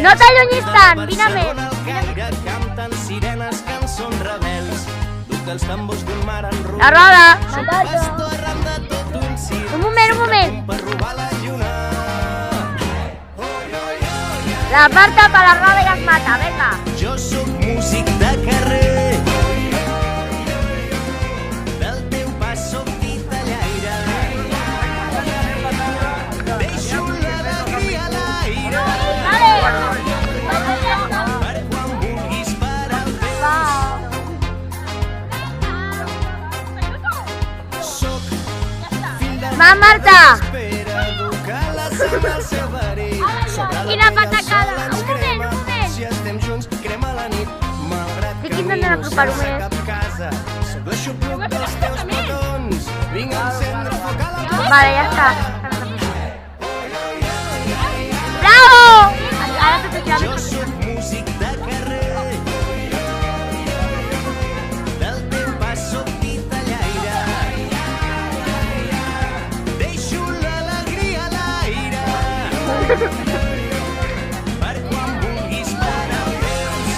No t'allunyis tant, vine més. Canten sirenes, cançons rebels. Duc els tambors d'un mar en La roda. pastor arran de tot un circ. Un moment. Per robar la lluna. La Marta per la roda i es mata, venga. Jo sóc músic de carrer. Del teu pas sóc titellaire. Deixo l'alegria a l'aire. Per quan vulguis parar el temps. Sóc fill de Marta. espera, duc a la cima el seu verí. Quina patacada. Un moment. Si estem junts, crema la nit. Malgrat Estic que intentant apropar-ho no sé més. cap casa, sóc l'aixopluc dels teus petons. Vinc a encendre foc a la plaça. Vale, ja està. Bravo! Ara t'ho ficarà Jo sóc músic de carrer. Del teu pas sóc titellaire. Deixo l'alegria a l'aire. Per quan vulguis parar el temps.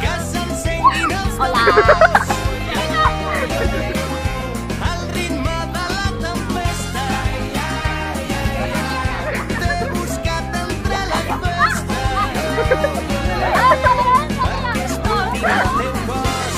Que s'encenguin els tambors. Al ritme de la tempesta. T'he buscat entre la festa. Perquè explotin el teu cos.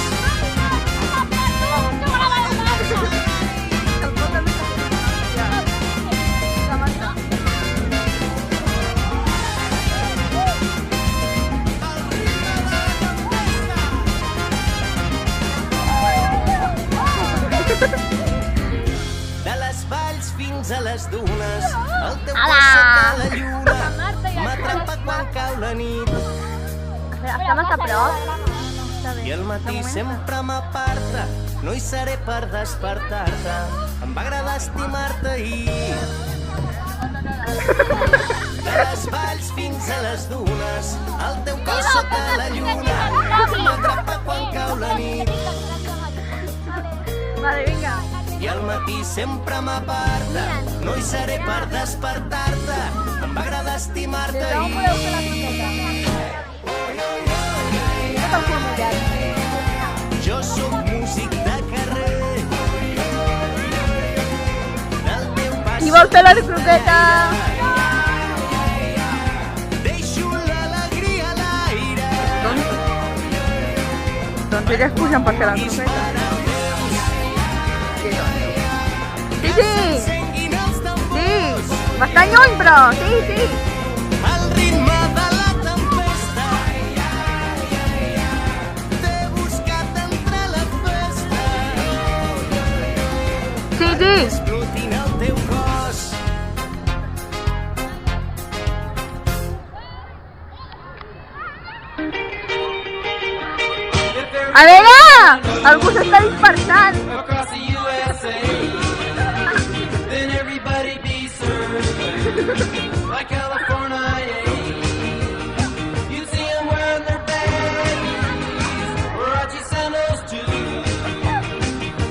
De les valls fins a les dunes, el teu cos sota la lluna m'atrapa quan cau la nit Està massa a prop. i al matí sempre m'aparta. No hi seré per despertar-te. Em va agradar estimar-te ahir. De les valls fins a les dunes, el teu cos sota la lluna m'atrapa quan cau la nit Vale, vinga. i al matí sempre m'aparta. No hi seré per despertar-te. Em va agradar estimar-te ahir. Jo sóc músic de carrer. Del teu pas I vol fer la croqueta. deixo l'alegria a l'aire. Doncs elles pugen per fer la croqueta. Sí, sí, S'encenguin els sí. tambors. Bastant lluny, però sí, sí. Al ritme de la tempesta. T'he buscat entre la festa. Sí, sí. Explotin el teu cos. A veure! Algú s'està dispersant. Across the USA, then everybody be served like California. You see them wearing their baggies, Warachi sandals too,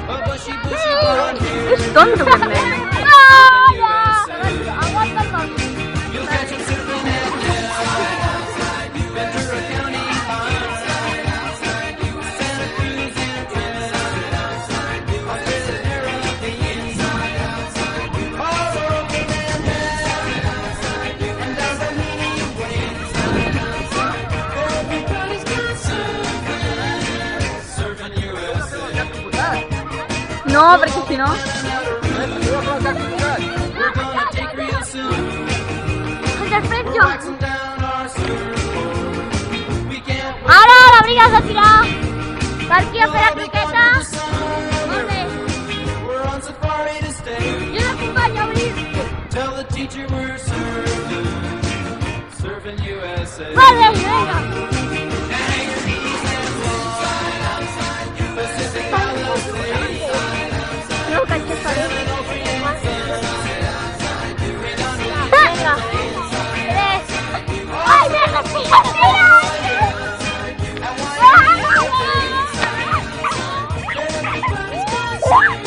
a bushy blonde hair. És tonto, aquest nen. You'll catch them surfing at Ventura County, Santa Cruz and No, perquè si no... Després jo. Ara l'abrigues de tirar. Per aquí a fer la croqueta. Molt bé. Jo t'acompanyo a obrir. Tell the teacher we're surfing USA. Molt bé, vinga. No, que això fa bé. Vinga. 3. Ai, vinga, tira, tira. Ah!